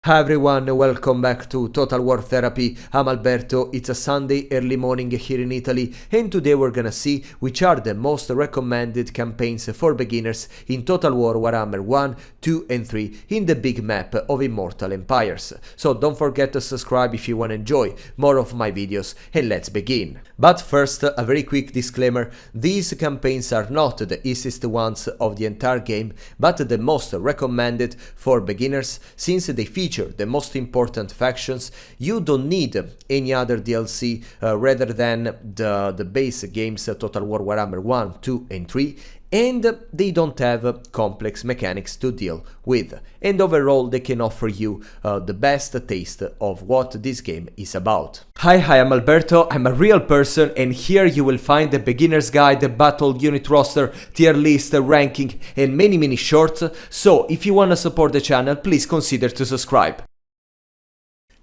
Hi everyone, welcome back to Total War Therapy. I'm Alberto. It's a Sunday early morning here in Italy, and today we're gonna see which are the most recommended campaigns for beginners in Total War Warhammer 1, 2 and 3 in the big map of Immortal Empires. So don't forget to subscribe if you wanna enjoy more of my videos, and let's begin. But first, a very quick disclaimer: these campaigns are not the easiest ones of the entire game, but the most recommended for beginners since they feature the most important factions. You don't need any other DLC rather than the base games Total War Warhammer 1, 2 and 3, and they don't have complex mechanics to deal with, and overall they can offer you the best taste of what this game is about. Hi, I'm Alberto, I'm a real person, and here you will find the beginner's guide, the battle unit roster, tier list, ranking, and many shorts. So if you wanna support the channel, please consider to subscribe.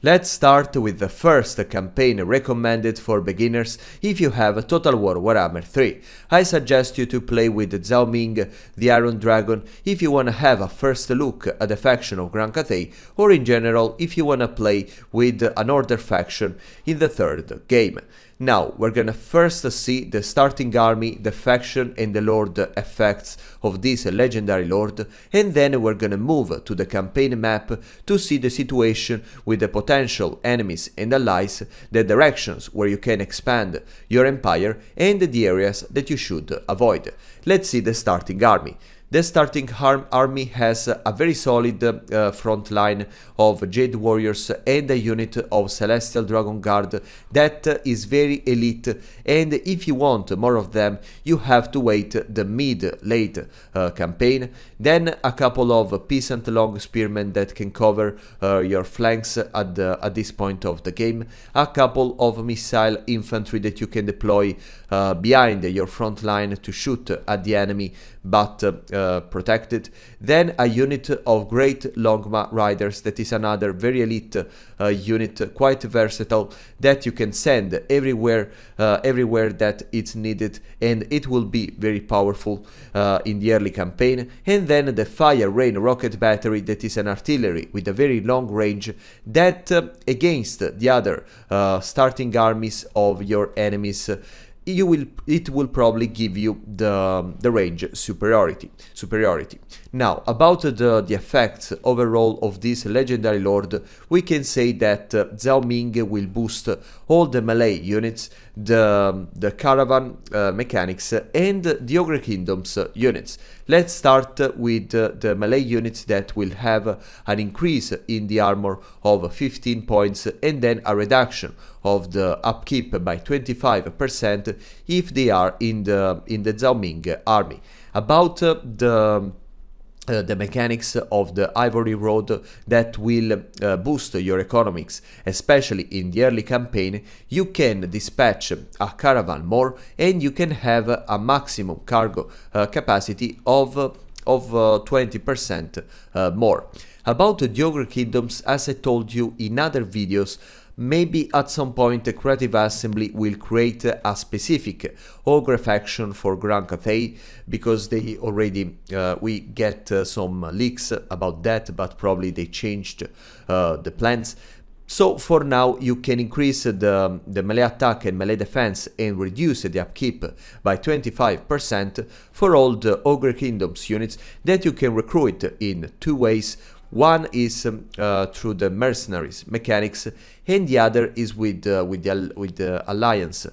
Let's start with the first campaign recommended for beginners if you have Total War Warhammer 3. I suggest you to play with Zhao Ming, the Iron Dragon, if you wanna have a first look at the faction of Cathay, or in general if you wanna play with an Order faction in the third game. Now, we're gonna first see the starting army, the faction and the lord effects of this legendary lord, and then we're gonna move to the campaign map to see the situation with the potential enemies and allies, the directions where you can expand your empire, and the areas that you should avoid. Let's see the starting army. The starting army has a very solid front line of Jade Warriors and a unit of Celestial Dragon Guard that is very elite, and if you want more of them you have to wait the mid-late campaign. Then a couple of Peasant Long Spearmen that can cover your flanks at this point of the game, a couple of Missile Infantry that you can deploy behind your front line to shoot at the enemy but protected. Then a unit of Great Longma Riders that is another very elite unit, quite versatile, that you can send everywhere that it's needed, and it will be very powerful in the early campaign. And then the Fire Rain Rocket Battery that is an artillery with a very long range that against the other starting armies of your enemies it will probably give you the range superiority. Now, about the effects overall of this legendary lord, we can say that Zhao Ming will boost all the melee units, the caravan mechanics, and the Ogre Kingdoms units. Let's start with the melee units that will have an increase in the armor of 15 points and then a reduction of the upkeep by 25% if they are in the Zhao Ming army. About the mechanics of the Ivory Road that will boost your economics, especially in the early campaign, you can dispatch a caravan more and you can have a maximum cargo capacity of 20% more. About the Ogre Kingdoms, as I told you in other videos, maybe at some point the Creative Assembly will create a specific Ogre faction for Cathay, because they already, we get some leaks about that, but probably they changed the plans. So for now you can increase the melee attack and melee defense and reduce the upkeep by 25% for all the Ogre Kingdoms units that you can recruit in two ways. One is through the mercenaries mechanics, and the other is with the alliance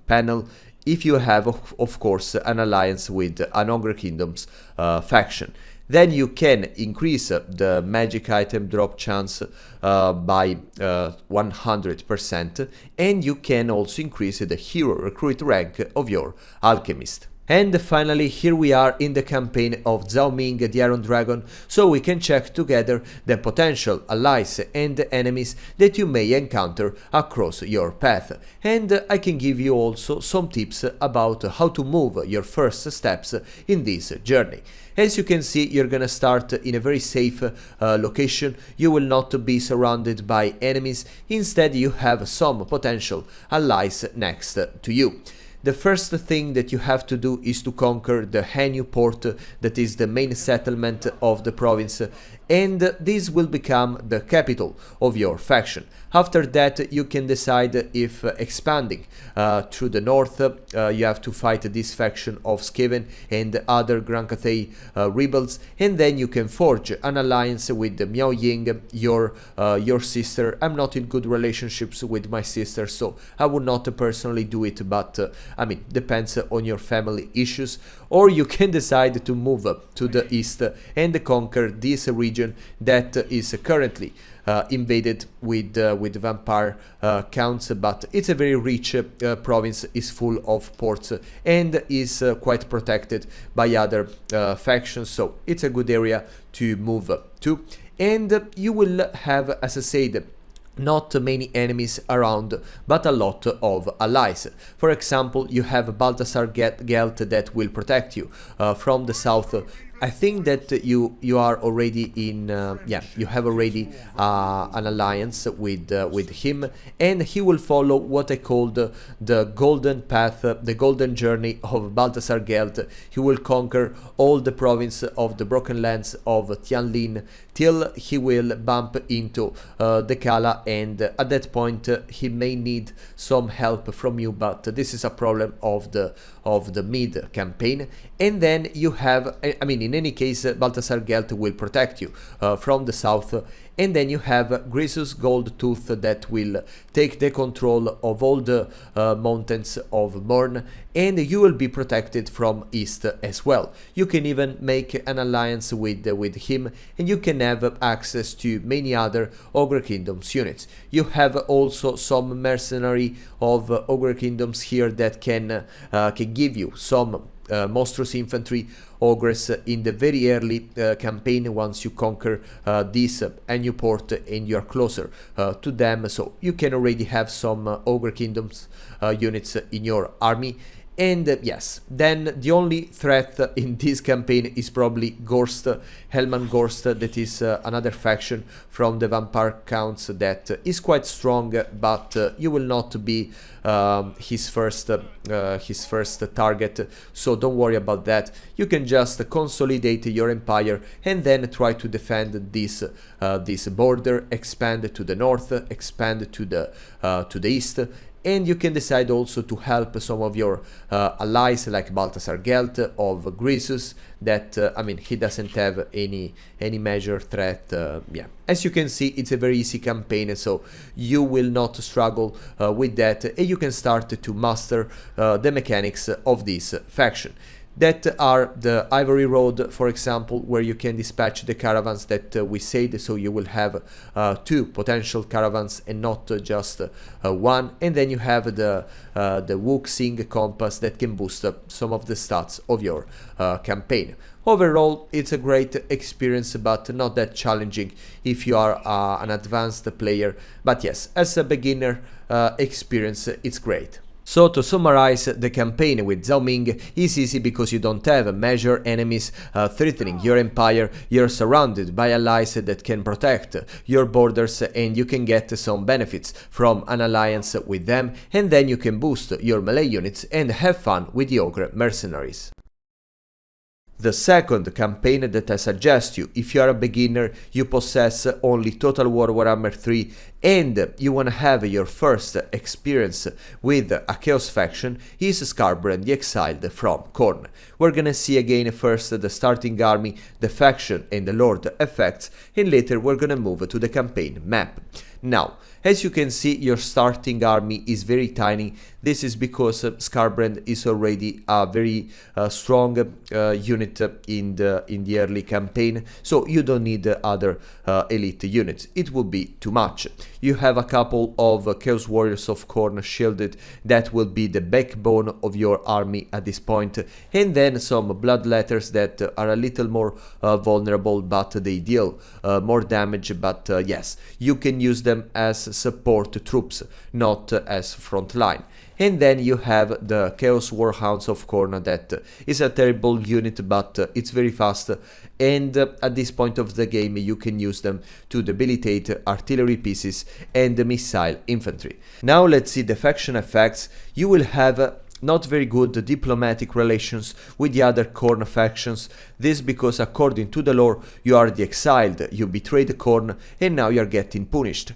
panel, if you have of course an alliance with an Ogre Kingdoms faction. Then you can increase the magic item drop chance by 100%, and you can also increase the hero recruit rank of your alchemist. And finally, here we are in the campaign of Zhao Ming, the Iron Dragon, so we can check together the potential allies and enemies that you may encounter across your path. And I can give you also some tips about how to move your first steps in this journey. As you can see, you're gonna start in a very safe location. You will not be surrounded by enemies. Instead, you have some potential allies next to you. The first thing that you have to do is to conquer the Hanyu port, that is the main settlement of the province, and this will become the capital of your faction. After that, you can decide if expanding through the north, you have to fight this faction of Skaven and other Grand Cathay rebels, and then you can forge an alliance with Miao Ying, your sister. I'm not in good relationships with my sister, so I would not personally do it, but I mean, depends on your family issues. Or you can decide to move up to the east and conquer this region that is currently invaded with vampire counts, but it's a very rich province, is full of ports and is quite protected by other factions, so it's a good area to move to. And you will have, as I said, not many enemies around, but a lot of allies. For example, you have Balthasar Gelt that will protect you from the south. I think that you are already in, you have already an alliance with him, and he will follow what I called the golden path, the golden journey of Balthasar Gelt. He will conquer all the province of the Broken Lands of Tianlin till he will bump into the Kala, and at that point he may need some help from you, but this is a problem of the mid campaign. And then you have, I mean, in any case, Balthasar Gelt will protect you from the south, and then you have Grisus Gold Tooth that will take the control of all the mountains of Morn, and you will be protected from east as well. You can even make an alliance with him, and you can have access to many other Ogre Kingdoms units. You have also some mercenary of Ogre Kingdoms here that can give you some monstrous infantry ogres in the very early campaign once you conquer this and you port and you are closer to them, so you can already have some Ogre Kingdoms units in your army. And yes, then the only threat in this campaign is probably Gorst, Helman Gorst, that is another faction from the Vampire Counts that is quite strong, but you will not be his first target, so don't worry about that. You can just consolidate your empire and then try to defend this border, expand to the north, expand to the east. And you can decide also to help some of your allies like Balthasar Gelt of Grisus that, I mean, he doesn't have any major threat. Yeah, as you can see, it's a very easy campaign, so you will not struggle with that, and you can start to master the mechanics of this faction. That are the Ivory Road, for example, where you can dispatch the caravans that we said, so you will have 2 potential caravans and not just one. And then you have the Wuxing compass that can boost some of the stats of your campaign. Overall, it's a great experience, but not that challenging if you are an advanced player. But yes, as a beginner experience, it's great. So to summarize, the campaign with Zhao Ming is easy because you don't have major enemies threatening your empire, you're surrounded by allies that can protect your borders, and you can get some benefits from an alliance with them, and then you can boost your melee units and have fun with the Ogre mercenaries. The second campaign that I suggest you, if you are a beginner, you possess only Total War Warhammer 3 and you want to have your first experience with a Chaos faction, is Skarbrand the Exiled from Khorne. We're gonna see again first the starting army, the faction and the Lord effects, and later we're gonna move to the campaign map. Now, as you can see, your starting army is very tiny. This is because Skarbrand is already a very strong unit in the early campaign, so you don't need other elite units. It would be too much. You have a couple of Chaos Warriors of Khorne shielded that will be the backbone of your army at this point, and then some Bloodletters that are a little more vulnerable, but they deal more damage. But yes, you can use them as support troops, not as front line. And then you have the Chaos Warhounds of Khorne that is a terrible unit, but it's very fast, and at this point of the game you can use them to debilitate artillery pieces and missile infantry. Now let's see the faction effects. You will have not very good diplomatic relations with the other Khorne factions. This because according to the lore you are the exiled, you betrayed Khorne and now you are getting punished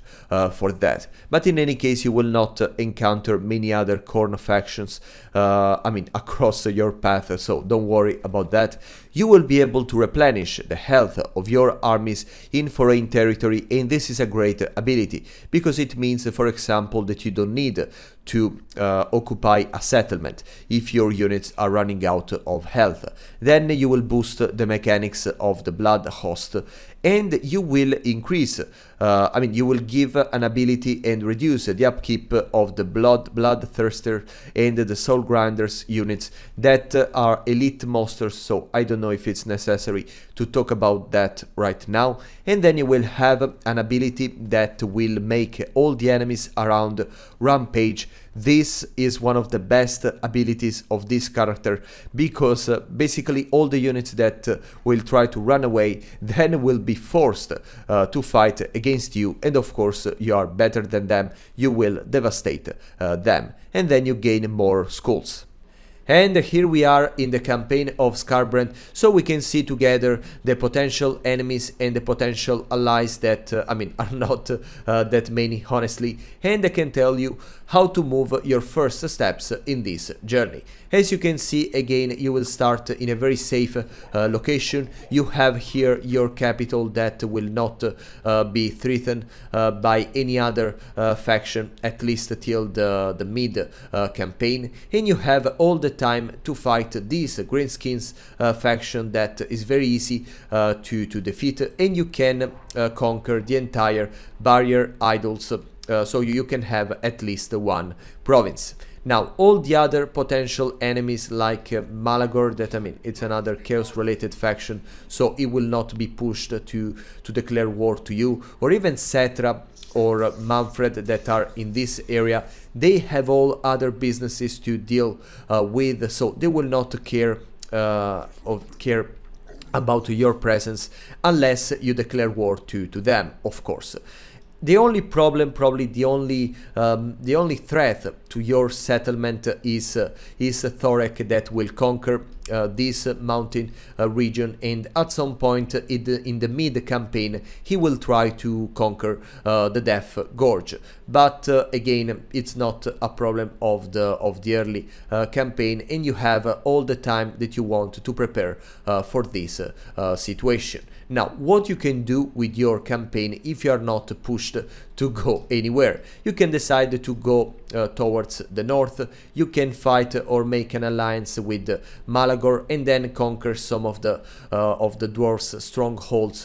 for that. But in any case you will not encounter many other Khorne factions across your path, so don't worry about that. You will be able to replenish the health of your armies in foreign territory, and this is a great ability because it means, for example, that you don't need to occupy a settlement if your units are running out of health. Then you will boost the mechanics of the blood host, and you will increase, you will give an ability and reduce the upkeep of the bloodthirster and the soul grinders units that are elite monsters, so I don't know if it's necessary to talk about that right now. And then you will have an ability that will make all the enemies around rampage. This is one of the best abilities of this character because basically all the units that will try to run away then will be forced to fight against you, and of course you are better than them, you will devastate them, and then you gain more skulls. And here we are in the campaign of Skarbrand, so we can see together the potential enemies and the potential allies that, are not that many, honestly, and I can tell you how to move your first steps in this journey. As you can see, again, you will start in a very safe location. You have here your capital that will not be threatened by any other faction, at least till the mid campaign, and you have all the time to fight this Greenskins faction that is very easy to defeat, and you can conquer the entire barrier idols, so you can have at least one province. Now, all the other potential enemies like Malagor, that it's another chaos related faction, so it will not be pushed to declare war to you, or even Cetra or Manfred that are in this area. They have all other businesses to deal with, so they will not care about your presence unless you declare war to them, of course. The only problem, probably the only threat to your settlement is Thorek that will conquer this mountain region, and at some point in the mid campaign he will try to conquer the Death Gorge. But again, it's not a problem of the early campaign, and you have all the time that you want to prepare for this situation. Now, what you can do with your campaign if you are not pushed to go anywhere? You can decide to go towards the north. You can fight or make an alliance with Malagor and then conquer some of the dwarfs strongholds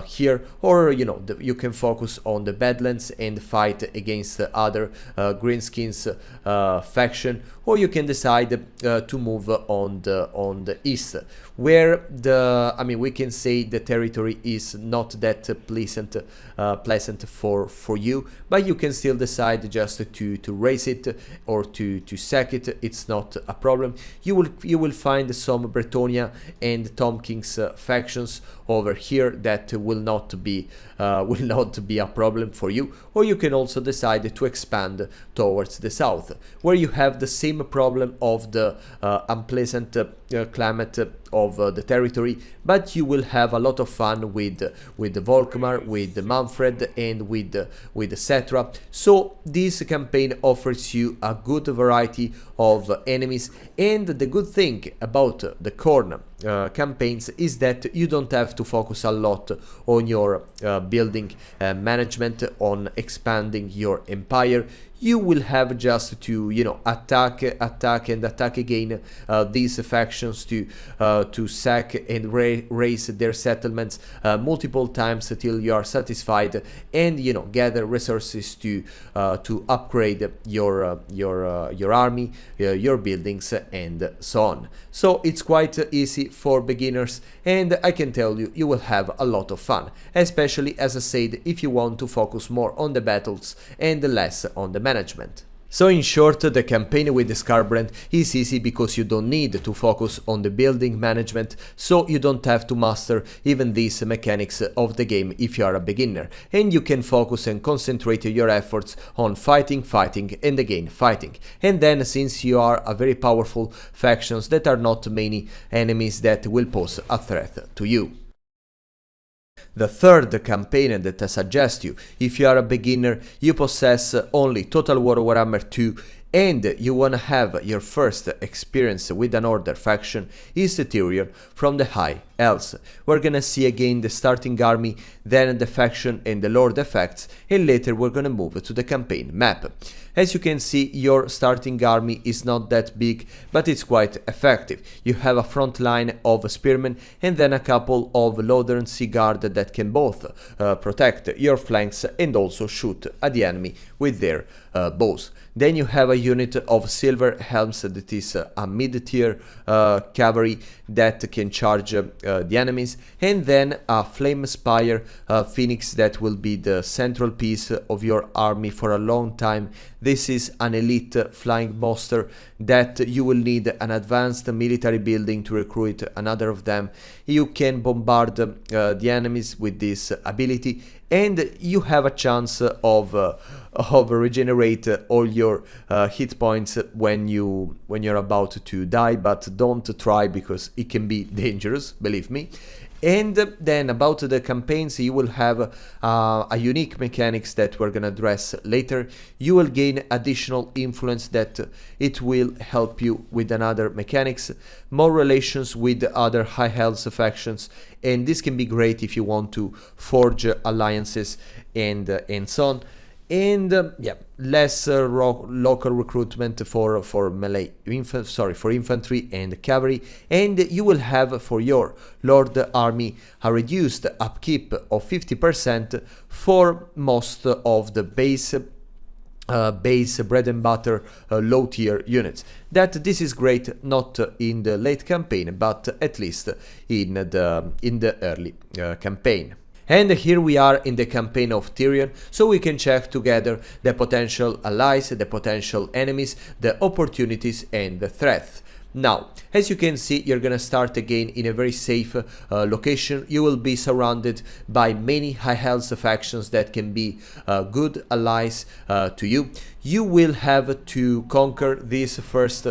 here, or you can focus on the Badlands and fight against the other Greenskins faction, or you can decide to move on the east, where we can say the territory is not that pleasant for you, but you can still decide just to raise it or to sack it. It's not a problem. You will find some Bretonia and Tom King's factions over here that will not be a problem for you, or you can also decide to expand towards the south, where you have the same problem of the unpleasant climate of the territory, but you will have a lot of fun with the Volkmar, with the Manfred, and with the Cetra. So this campaign offers you a good variety of enemies, and the good thing about the Khorne campaigns is that you don't have to focus a lot on your building management, on expanding your empire. You will have just to attack again these factions, to sack and raise their settlements multiple times till you are satisfied, and gather resources to upgrade your army, your buildings, and so on. So it's quite easy for beginners, and I can tell you, you will have a lot of fun, especially, as I said, if you want to focus more on the battles and less on the management. So in short, the campaign with the Skarbrand is easy because you don't need to focus on the building management, so you don't have to master even these mechanics of the game if you are a beginner, and you can focus and concentrate your efforts on fighting, and again fighting. And then, since you are a very powerful factions, that are not many enemies that will pose a threat to you. The third campaign that I suggest you, if you are a beginner, you possess only Total War Warhammer 2 and you wanna have your first experience with an Order faction, is the Tyrion from the High Elves. We're gonna see again the starting army, then the faction and the Lord effects, and later we're gonna move to the campaign map. As you can see, your starting army is not that big, but it's quite effective. You have a front line of spearmen and then a couple of Lothern Sea Guard that can both protect your flanks and also shoot at the enemy with their bows. Then you have a unit of Silver Helms that is a mid-tier cavalry that can charge the enemies, and then a Flame Spire Phoenix that will be the central piece of your army for a long time. This is an elite flying monster that you will need an advanced military building to recruit another of them. You can bombard the enemies with this ability, and you have a chance of regenerate all your hit points when you're about to die, but don't try because it can be dangerous, believe me. And then about the campaigns, you will have a unique mechanics that we're gonna address later. You will gain additional influence that it will help you with another mechanics, more relations with other high health factions, and this can be great if you want to forge alliances and so on. And yeah, less local recruitment for melee for infantry and cavalry, and you will have for your Lord army a reduced upkeep of 50% for most of the base bread and butter low tier units. That this is great not in the late campaign, but at least in the early campaign. And here we are in the campaign of Tyrion, so we can check together the potential allies, the potential enemies, the opportunities and the threats. Now, as you can see, you're gonna start again in a very safe location. You will be surrounded by many high health factions that can be good allies to you. You will have to conquer this first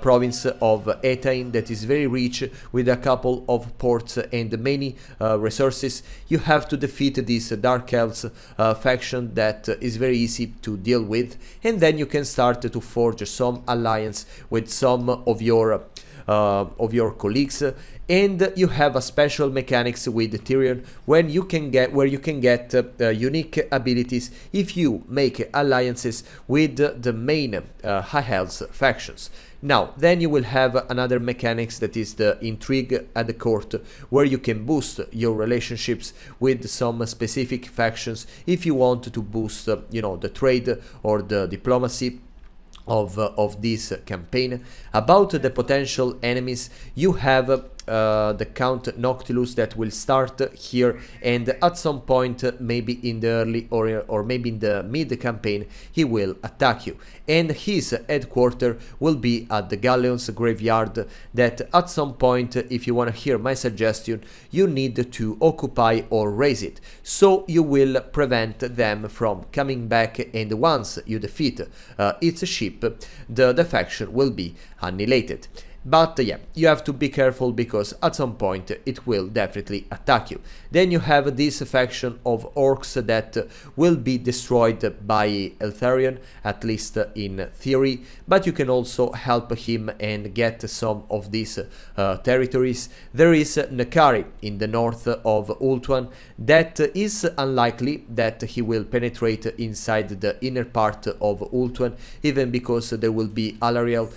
province of Cathay that is very rich with a couple of ports and many resources. You have to defeat this Dark Elves faction that is very easy to deal with, and then you can start to forge some alliance with some of your colleagues, and you have a special mechanics with Tyrion where you can get unique abilities if you make alliances with the main high health factions. Now, then you will have another mechanics that is the intrigue at the court, where you can boost your relationships with some specific factions if you want to boost the trade or the diplomacy of this campaign. About the potential enemies, you have the Count Noctilus that will start here, and at some point, maybe in the early or maybe in the mid campaign, he will attack you, and his headquarters will be at the Galleon's graveyard that at some point, if you want to hear my suggestion, you need to occupy or raise it, so you will prevent them from coming back, and once you defeat its ship, the faction will be annihilated. But yeah, you have to be careful because at some point it will definitely attack you. Then you have this faction of orcs that will be destroyed by Eltharion, at least in theory, but you can also help him and get some of these territories. There is Nekari in the north of Ultuan that is unlikely that he will penetrate inside the inner part of Ultuan, even because there will be Alariel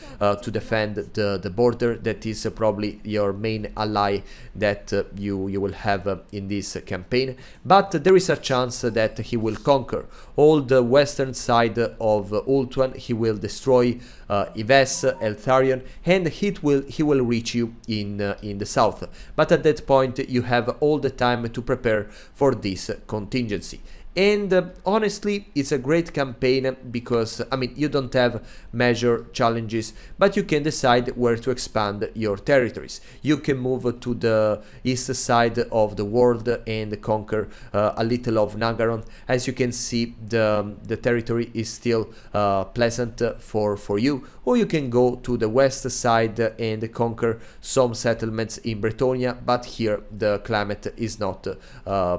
to defend the border. That is probably your main ally that you will have in this campaign, but there is a chance that he will conquer all the western side of Ultuan. He will destroy Yves, Eltharion, and he will reach you in the south. But at that point you have all the time to prepare for this contingency. And honestly, it's a great campaign because, I mean, you don't have major challenges, but you can decide where to expand your territories. You can move to the east side of the world and conquer a little of Nagaron. As you can see, the territory is still pleasant for you. Or you can go to the west side and conquer some settlements in Bretonia, but here the climate is not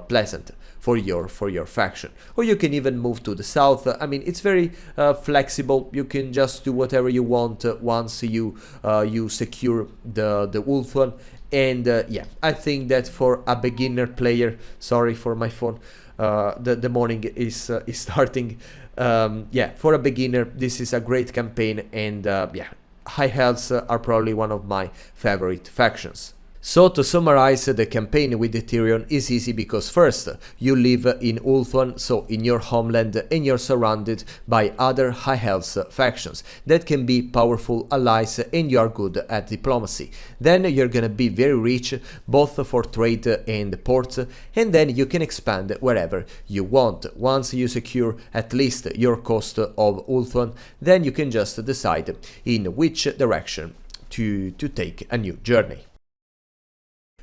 pleasant for your faction. Or you can even move to the south. I mean, it's very flexible. You can just do whatever you want once you secure the Ulthuan. And yeah, I think that for a beginner player, sorry for my phone, the morning is starting. Yeah, for a beginner, this is a great campaign, and yeah, High Elves are probably one of my favorite factions. So to summarize, the campaign with the Tyrion is easy because first, you live in Ulthuan, so in your homeland, and you're surrounded by other High Elves factions that can be powerful allies, and you are good at diplomacy. Then you're gonna be very rich, both for trade and ports, and then you can expand wherever you want. Once you secure at least your coast of Ulthuan, then you can just decide in which direction to take a new journey.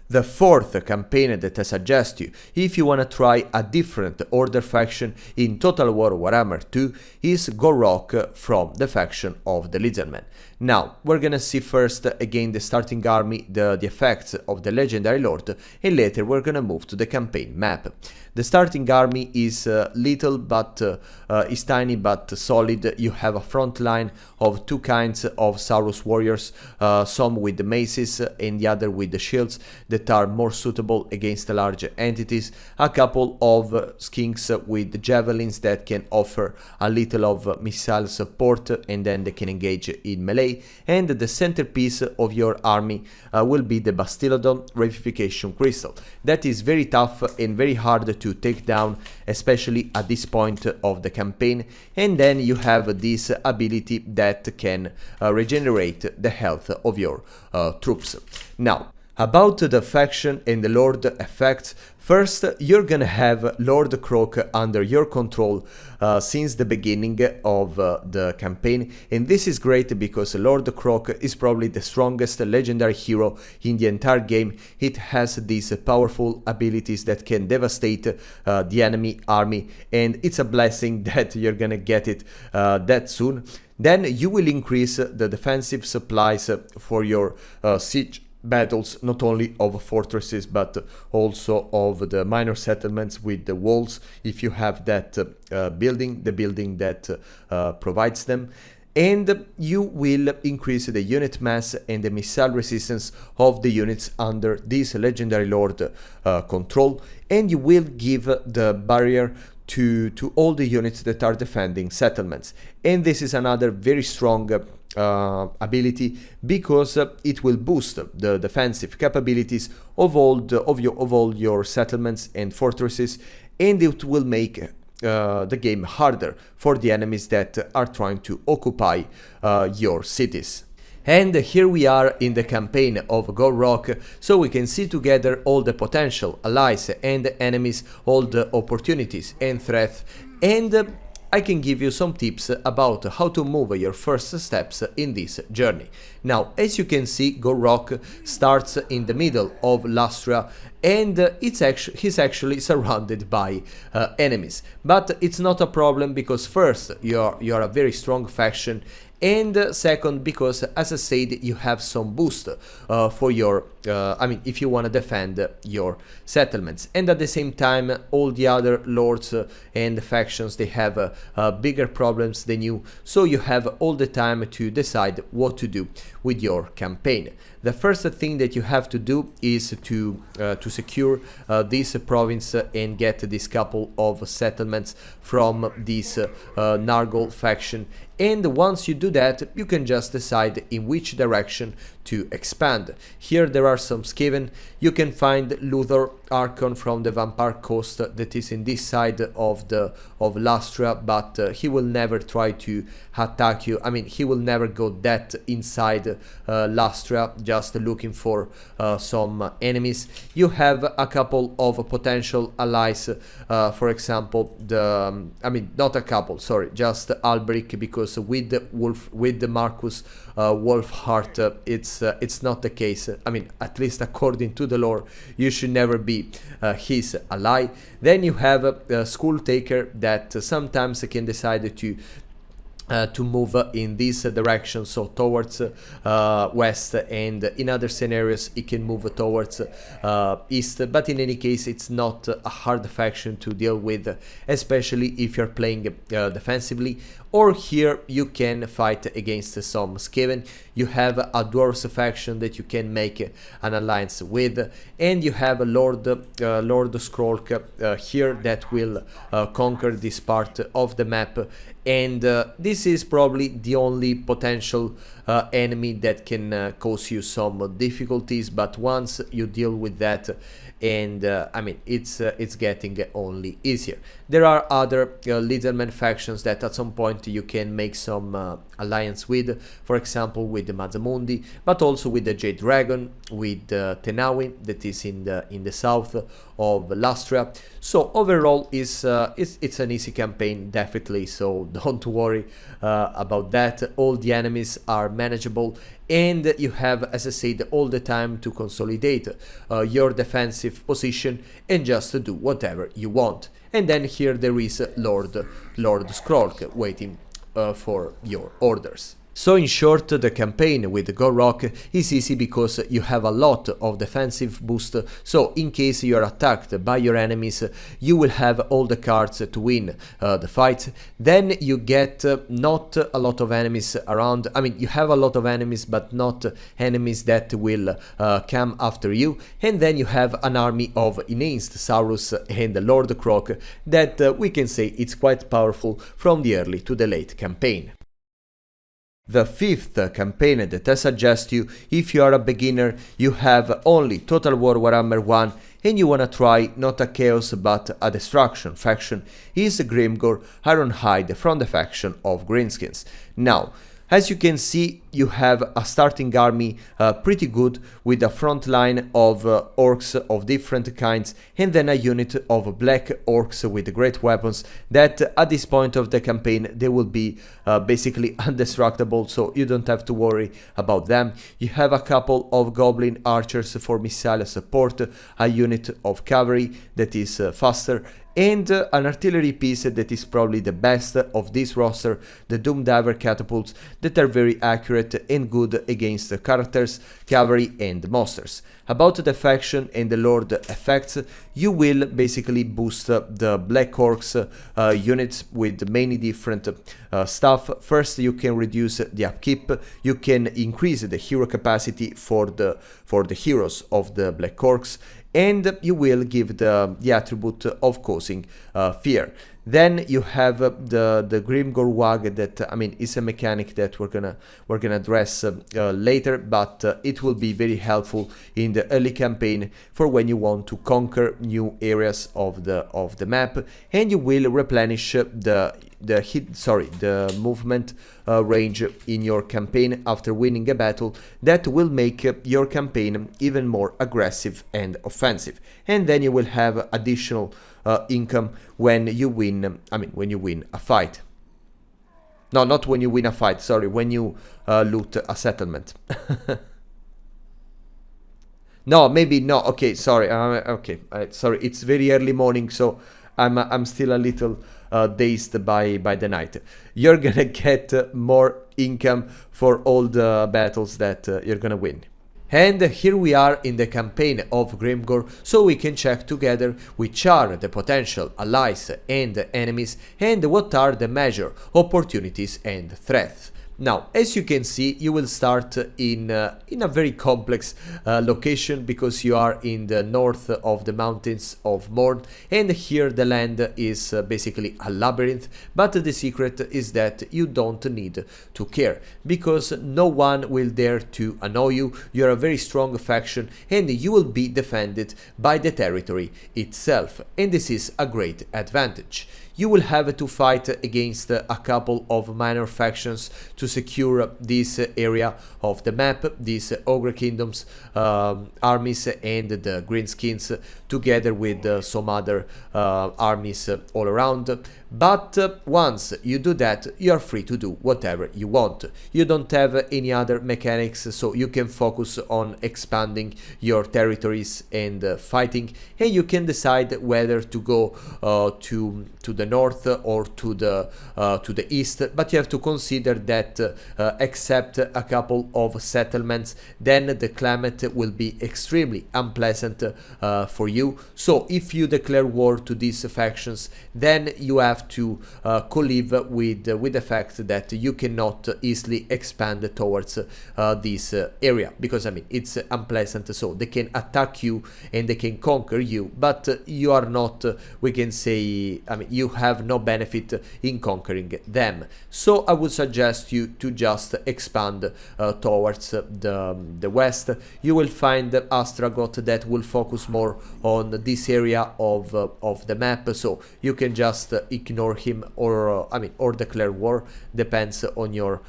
The fourth campaign that I suggest you, if you wanna try a different Order faction in Total War Warhammer 2, is Gor Rok from the faction of the Lizardmen. Now, we're gonna see first again the starting army, the effects of the Legendary Lord, and later we're gonna move to the campaign map. The starting army is little but is tiny but solid. You have a front line of two kinds of Saurus warriors, some with the maces and the other with the shields that are more suitable against large entities, a couple of skinks with javelins that can offer a little of missile support and then they can engage in melee, and the centerpiece of your army will be the Bastiladon Revivification Crystal. That is very tough and very hard to take down, especially at this point of the campaign, and then you have this ability that can regenerate the health of your troops. Now, about the faction and the Lord effects, first you're gonna have Lord Krok under your control since the beginning of the campaign, and this is great because Lord Krok is probably the strongest legendary hero in the entire game. It has these powerful abilities that can devastate the enemy army, and it's a blessing that you're gonna get it that soon. Then you will increase the defensive supplies for your siege battles, not only of fortresses but also of the minor settlements with the walls, if you have that building, the building that provides them. And you will increase the unit mass and the missile resistance of the units under this Legendary Lord control, and you will give the barrier to all the units that are defending settlements. And this is another very strong ability because it will boost the defensive capabilities of all your settlements and fortresses, and it will make the game harder for the enemies that are trying to occupy your cities. And here we are in the campaign of Gor Rok, so we can see together all the potential allies and enemies, all the opportunities and threats, and I can give you some tips about how to move your first steps in this journey. Now, as you can see, Gor Rok starts in the middle of Lastria, and he's actually surrounded by enemies. But it's not a problem because first, you're a very strong faction, and second, because as I said, you have some boost for your I mean, if you want to defend your settlements. And at the same time, all the other lords and factions, they have bigger problems than you, so you have all the time to decide what to do with your campaign. The first thing that you have to do is to secure this province and get this couple of settlements from this Nargol faction. And once you do that, you can just decide in which direction to expand. Here there are some Skaven. You can find Luthor Archon from the Vampire Coast that is in this side of Lastria, but he will never try to attack you. I mean, he will never go that inside Lastria just looking for some enemies. You have a couple of potential allies, for example, not a couple, sorry, just Alberic, because with the Marcus Wolfheart, it's not the case. I mean, at least according to the lore, you should never be his ally. Then you have a Skull Taker that sometimes can decide to move in this direction, so towards west, and in other scenarios it can move towards east, but in any case it's not a hard faction to deal with, especially if you're playing defensively. Or here you can fight against some Skaven. You have a Dwarfs faction that you can make an alliance with, and you have a Lord Skrolk here that will conquer this part of the map, and this is probably the only potential enemy that can cause you some difficulties, but once you deal with that, and I mean, it's getting only easier. There are other Lizardmen factions that at some point you can make some alliance with, for example with the Mazzamundi, but also with the Jade Dragon, with Tenawi that is in the south of Lastria. So overall it's an easy campaign, definitely, so don't worry about that. All the enemies are manageable, and you have, as I said, all the time to consolidate your defensive position and just do whatever you want. And then here there is Lord Skrolk waiting for your orders. So in short, the campaign with Gor Rok is easy because you have a lot of defensive boost, so in case you are attacked by your enemies, you will have all the cards to win the fight. Then you get not a lot of enemies around. I mean, you have a lot of enemies, but not enemies that will come after you. And then you have an army of Enhanced Saurus and Lord Croc that we can say it's quite powerful from the early to the late campaign. The fifth campaign that I suggest you, if you are a beginner, you have only Total War Warhammer 1 and you wanna try not a Chaos but a Destruction faction, is Grimgor Ironhide from the faction of Greenskins. Now, as you can see, you have a starting army pretty good, with a front line of orcs of different kinds, and then a unit of black orcs with great weapons that at this point of the campaign they will be basically indestructible, so you don't have to worry about them. You have a couple of goblin archers for missile support, a unit of cavalry that is faster, and an artillery piece that is probably the best of this roster, the Doomdiver catapults, that are very accurate and good against the characters, cavalry and monsters. About the faction and the Lord effects, you will basically boost the Black Orcs units with many different stuff. First, you can reduce the upkeep, you can increase the hero capacity for the heroes of the Black Orcs, and you will give the attribute of causing fear. Then you have the Grimgor Wag that, I mean, is a mechanic that we're gonna address later, but it will be very helpful in the early campaign for when you want to conquer new areas of the map, and you will replenish the movement range in your campaign after winning a battle. That will make your campaign even more aggressive and offensive, and then you will have additional income when you win, when you win a fight. No, not when you win a fight, sorry, when you loot a settlement. No, maybe no, okay, sorry, sorry, it's very early morning, so I'm still a little dazed by the night. You're gonna get more income for all the battles that you're gonna win. And here we are in the campaign of Grimgor, so we can check together which are the potential allies and enemies and what are the major opportunities and threats. Now, as you can see, you will start in a very complex location because you are in the north of the mountains of Morn, and here the land is basically a labyrinth, but the secret is that you don't need to care because no one will dare to annoy you. You're a very strong faction and you will be defended by the territory itself, and this is a great advantage. You will have to fight against a couple of minor factions to secure this area of the map, these Ogre Kingdoms armies and the Greenskins, together with some other armies all around. But once you do that, you are free to do whatever you want. You don't have any other mechanics, so you can focus on expanding your territories and fighting, and you can decide whether to go to the north or to the east. But you have to consider that except a couple of settlements, then the climate will be extremely unpleasant for you. So if you declare war to these factions, then you have to co-live with the fact that you cannot easily expand towards this area, because I mean it's unpleasant. So they can attack you and they can conquer you, but you are not, we can say, I mean you have no benefit in conquering them. So I would suggest you to just expand towards the west. You will find Astragot that will focus more on this area of the map, so you can just ignore him or or declare war, depends on your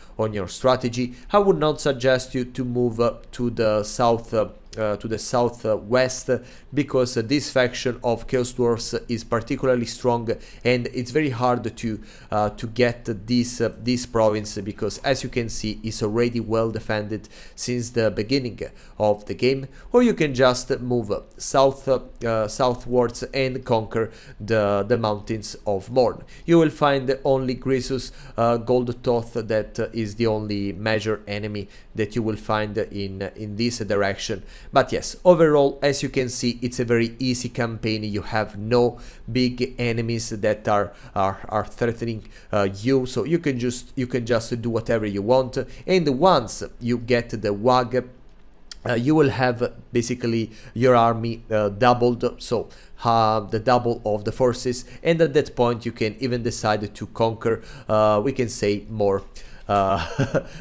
strategy. I would not suggest you to move to the south to the southwest, because this faction of Chaos Dwarfs is particularly strong and it's very hard to get this province, because as you can see it's already well defended since the beginning of the game. Or you can just move southwards and conquer the mountains of Morn. You will find only Grisus Gold Toth that is the only major enemy that you will find in this direction. But yes, overall, as you can see, it's a very easy campaign. You have no big enemies that are threatening you, so you can just do whatever you want. And once you get the WAG, you will have basically your army doubled, so the double of the forces, and at that point you can even decide to conquer, we can say, more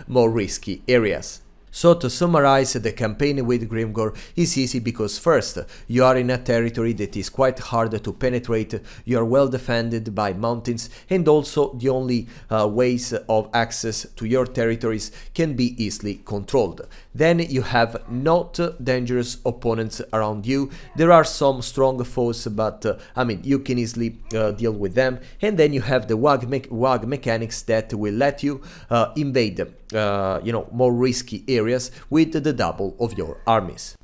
more risky areas. So to summarize, the campaign with Grimgor is easy because first, you are in a territory that is quite hard to penetrate, you are well defended by mountains, and also the only ways of access to your territories can be easily controlled. Then you have not dangerous opponents around you. There are some strong foes, but you can easily deal with them. And then you have the WAG mechanics that will let you invade more risky areas with the double of your armies.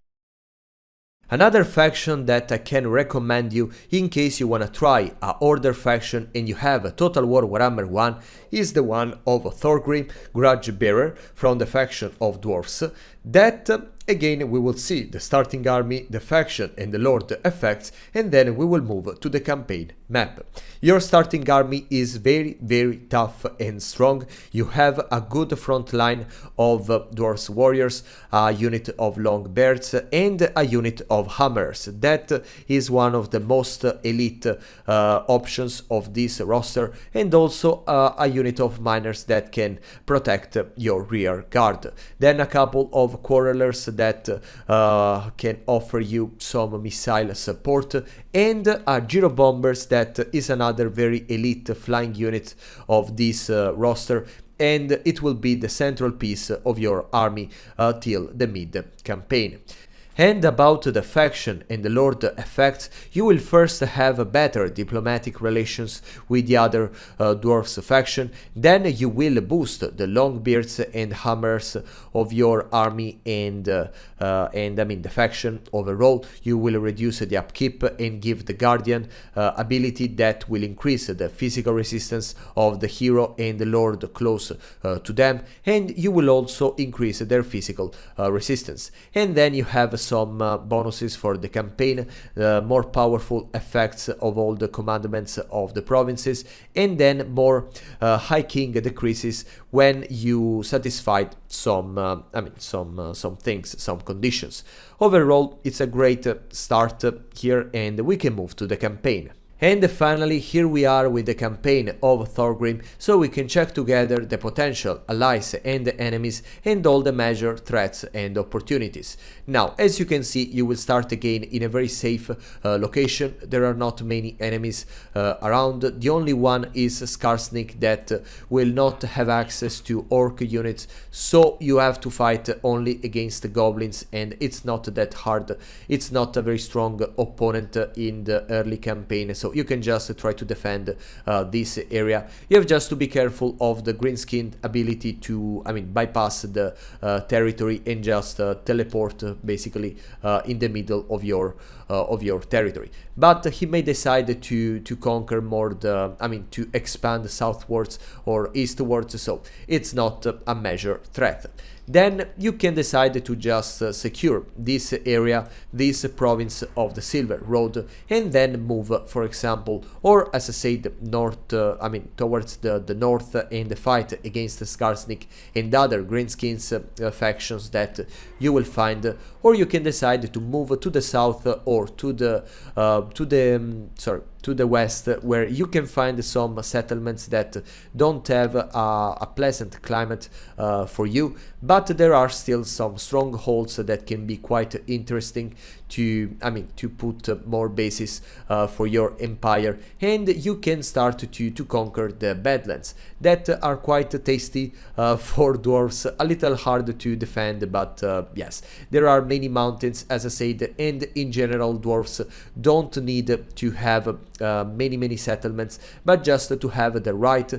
Another faction that I can recommend you in case you wanna try a Order faction and you have a Total War Warhammer 1 is the one of Thorgrim, Grudge Bearer from the faction of Dwarfs. That again we will see the starting army, the faction and the Lord effects, and then we will move to the campaign map. Your starting army is very tough and strong. You have a good front line of Dwarfs warriors, a unit of long beards and a unit of hammers. That is one of the most elite options of this roster, and also a unit of miners that can protect your rear guard. Then a couple of quarrelers that can offer you some missile support, and gyro bombers that is another very elite flying unit of this roster, and it will be the central piece of your army till the mid campaign. And about the faction and the Lord effects, you will first have better diplomatic relations with the other Dwarfs faction, then you will boost the Longbeards and Hammers of your army and the faction overall. You will reduce the upkeep and give the Guardian ability that will increase the physical resistance of the hero and the Lord close to them, and you will also increase their physical resistance. And then you have some bonuses for the campaign, more powerful effects of all the commandments of the provinces, and then more high king decreases when you satisfied some some things, some conditions. Overall, it's a great start here, and we can move to the campaign. And finally, here we are with the campaign of Thorgrim, so we can check together the potential allies and enemies and all the major threats and opportunities. Now, as you can see, you will start again in a very safe location. There are not many enemies around. The only one is Skarsnik that will not have access to orc units, so you have to fight only against the goblins, and it's not that hard. It's not a very strong opponent in the early campaign, so you can just try to defend this area. You have just to be careful of the Greenskin ability to, bypass the territory and just teleport basically in the middle of your territory. But he may decide to conquer more to expand southwards or eastwards, so it's not a major threat. Then you can decide to just secure this area, this province of the Silver Road, and then move, for example, or as I said, north, towards the north and the fight against Skarsnik and other Greenskins factions that you will find, or you can decide to move to the south or to the west, where you can find some settlements that don't have a pleasant climate for you, but there are still some strongholds that can be quite interesting to put more bases for your empire, and you can start to conquer the Badlands that are quite tasty for dwarves, a little hard to defend, but yes, there are many mountains, as I said, and in general dwarves don't need to have many settlements, but just to have the right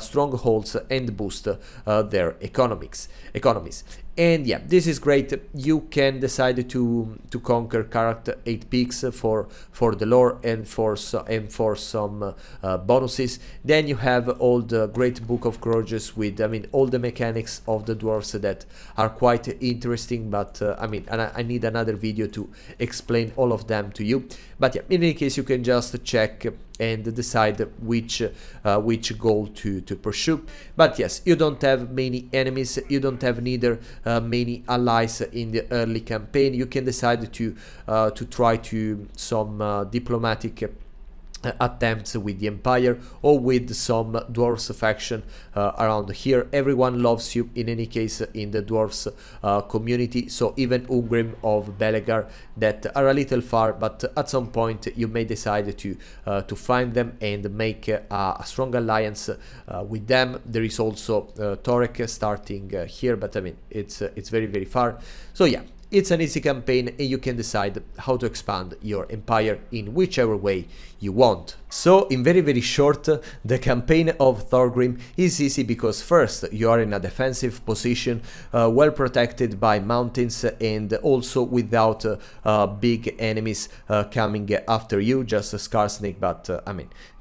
strongholds and boost their economies. And yeah, this is great. You can decide to conquer Character 8 peaks for the lore and for some bonuses. Then you have all the great Book of Courages with all the mechanics of the dwarves that are quite interesting, but I need another video to explain all of them to you. But yeah, in any case, you can just check and decide which goal to pursue. But yes, you don't have many enemies, you don't have neither many allies in the early campaign. You can decide to try to some diplomatic attempts with the Empire or with some dwarves faction around here. Everyone loves you in any case in the dwarves community, so even Ungrim of Belegar that are a little far, but at some point you may decide to find them and make a strong alliance with them. There is also Torek starting here, but it's very far, so yeah. It's an easy campaign, and you can decide how to expand your empire in whichever way you want. So, in very short, the campaign of Thorgrim is easy because first, you are in a defensive position, well protected by mountains and also without big enemies coming after you, just a Skarsnik, but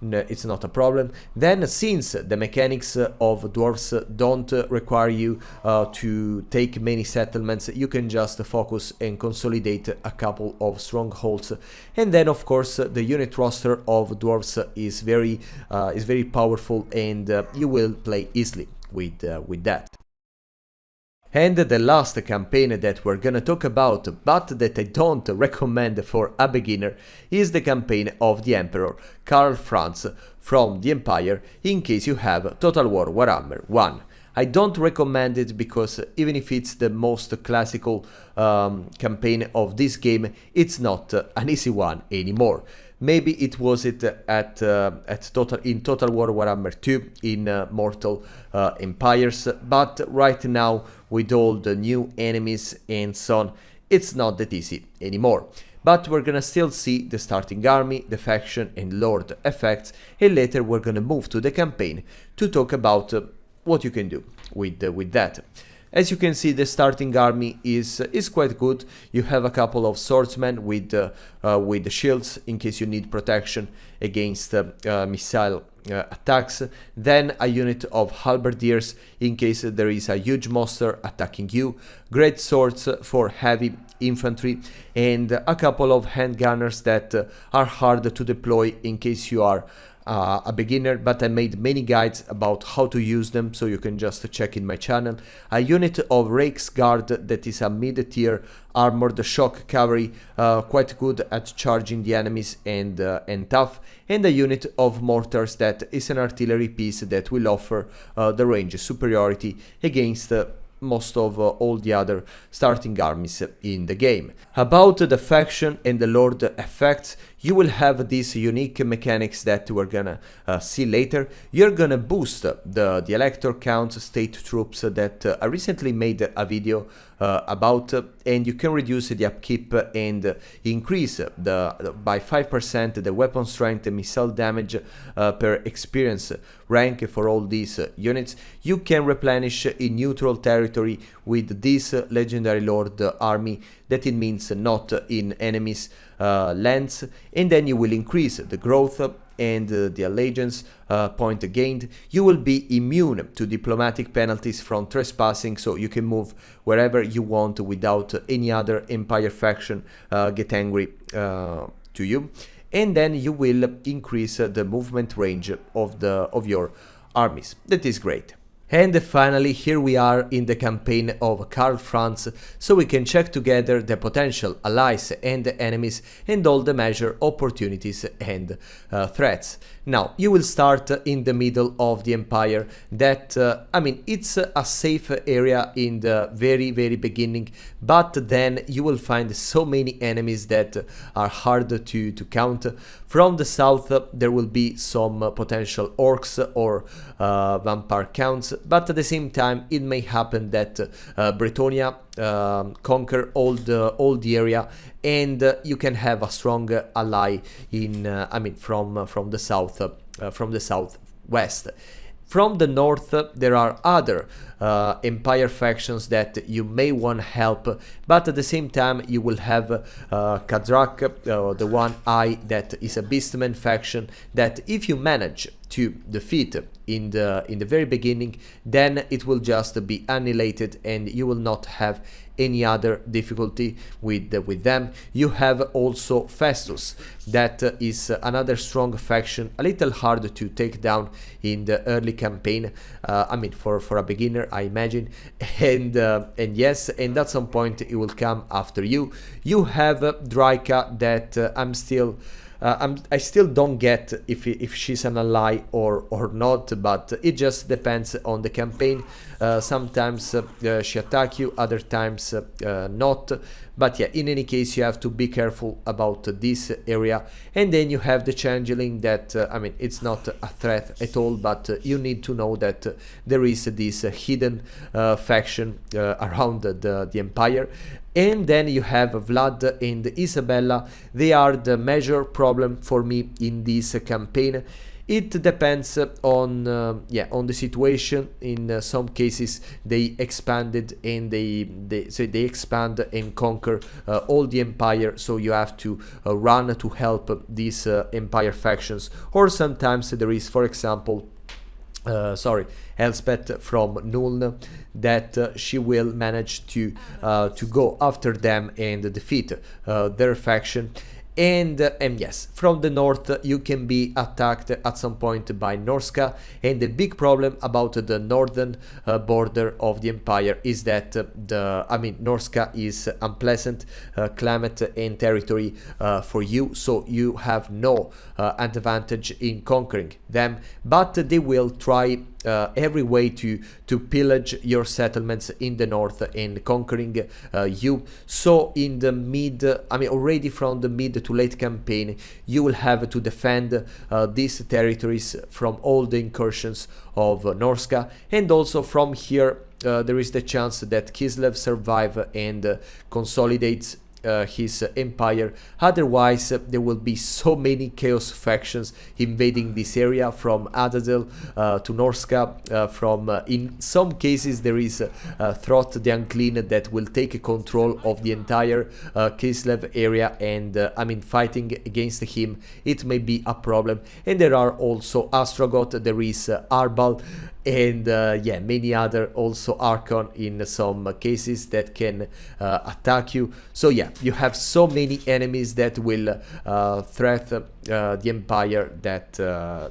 it's not a problem. Then, since the mechanics of dwarves don't require you to take many settlements, you can just focus and consolidate a couple of strongholds. And then of course the unit roster of dwarves is very powerful, and you will play easily with that. And the last campaign that we're gonna talk about, but that I don't recommend for a beginner, is the campaign of the Emperor Karl Franz from the Empire, in case you have Total War Warhammer 1. I don't recommend it because even if it's the most classical campaign of this game, it's not an easy one anymore. Maybe it was in Total War Warhammer 2 in Immortal Empires, but right now with all the new enemies and so on, it's not that easy anymore. But we're gonna still see the starting army, the faction and lord effects, and later we're gonna move to the campaign to talk about what you can do with that. As you can see, the starting army is quite good. You have a couple of swordsmen with shields in case you need protection against missile attacks, then a unit of halberdiers in case there is a huge monster attacking you, great swords for heavy infantry, and a couple of handgunners that are hard to deploy in case you are a beginner, but I made many guides about how to use them, so you can just check in my channel. A unit of Rake's Guard that is a mid-tier armored shock cavalry, quite good at charging the enemies and tough, and a unit of mortars that is an artillery piece that will offer the range superiority against most of all the other starting armies in the game. About the faction and the lord effects, you will have these unique mechanics that we're gonna see later. You're gonna boost the elector count state troops that I recently made a video about, and you can reduce the upkeep and increase by 5% the weapon strength and missile damage per experience rank for all these units. You can replenish in neutral territory with this legendary lord army, that it means not in enemies lands, and then you will increase the growth and the allegiance point gained. You will be immune to diplomatic penalties from trespassing, so you can move wherever you want without any other empire faction get angry to you. And then you will increase the movement range of your armies. That is great. And finally, here we are in the campaign of Karl Franz, so we can check together the potential allies and enemies and all the major opportunities and threats. Now, you will start in the middle of the empire that, I mean, it's a safe area in the very beginning, but then you will find so many enemies that are hard to count. From the south, there will be some potential orcs or vampire counts, but at the same time, it may happen that Bretonnia conquer all the area, and you can have a strong ally in I mean from the south, from the southwest. From the north, there are other empire factions that you may want help, but at the same time you will have Khazrak, the one eye that is a beastman faction that if you manage to defeat in the very beginning, then it will just be annihilated and you will not have any other difficulty with them. You have also Festus, that is another strong faction, a little hard to take down in the early campaign, I mean for a beginner, I imagine, and yes, and at some point it will come after you. You have Draika that I still don't get if she's an ally or not, but it just depends on the campaign. Sometimes she attacks you, other times not. But yeah, in any case, you have to be careful about this area. And then you have the changeling that, I mean, it's not a threat at all, but you need to know that there is this hidden faction around the empire. And then you have Vlad and Isabella. They are the major problem for me in this campaign. It depends on the situation. In some cases they expanded and they expand and conquer all the empire, so you have to run to help these empire factions. Or sometimes there is, for example, Elspeth from Nuln, that she will manage to go after them and defeat their faction. And yes, from the north you can be attacked at some point by Norska, and the big problem about the northern border of the empire is that Norska is unpleasant climate and territory for you, so you have no advantage in conquering them, but they will try every way to pillage your settlements in the north and conquering you. So in the already from the mid to late campaign, you will have to defend these territories from all the incursions of Norska, and also from here there is the chance that Kislev survive and consolidates his empire. Otherwise, there will be so many chaos factions invading this area, from Adadel to Norska. In some cases, there is Throth the Unclean that will take control of the entire Kislev area, and I mean, fighting against him, it may be a problem. And there are also Astrogoth, there is Arbal, and yeah, many other, also Archon in some cases, that can attack you. So yeah, you have so many enemies that will threaten the Empire that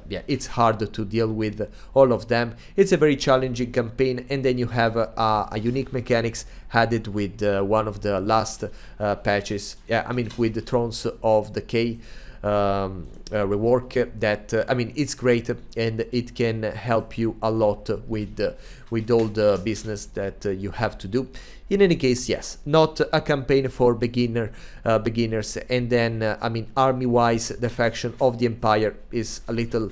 yeah, it's hard to deal with all of them. It's a very challenging campaign, and then you have a unique mechanics added with one of the last patches, yeah, I mean, with the Thrones of Decay rework, that I mean, it's great, and it can help you a lot with all the business that you have to do. In any case, yes, not a campaign for beginners. And then I mean, army wise, the faction of the Empire is a little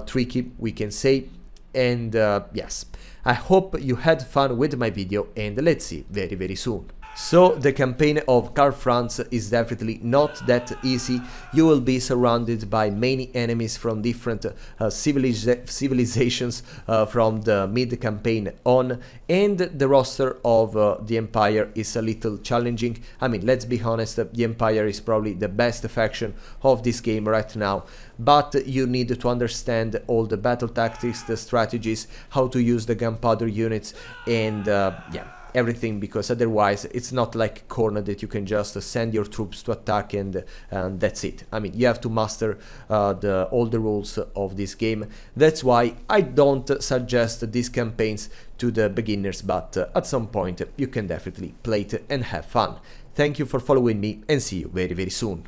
tricky, we can say. And yes, I hope you had fun with my video, and let's see very soon. So the campaign of Karl Franz is definitely not that easy. You will be surrounded by many enemies from different civilizations from the mid-campaign on, and the roster of the Empire is a little challenging. I mean, let's be honest, the Empire is probably the best faction of this game right now, but you need to understand all the battle tactics, the strategies, how to use the gunpowder units, and yeah, everything, because otherwise it's not like Khorne that you can just send your troops to attack and that's it. I mean, you have to master all the rules of this game. That's why I don't suggest these campaigns to the beginners, but at some point you can definitely play it and have fun. Thank you for following me, and see you very soon.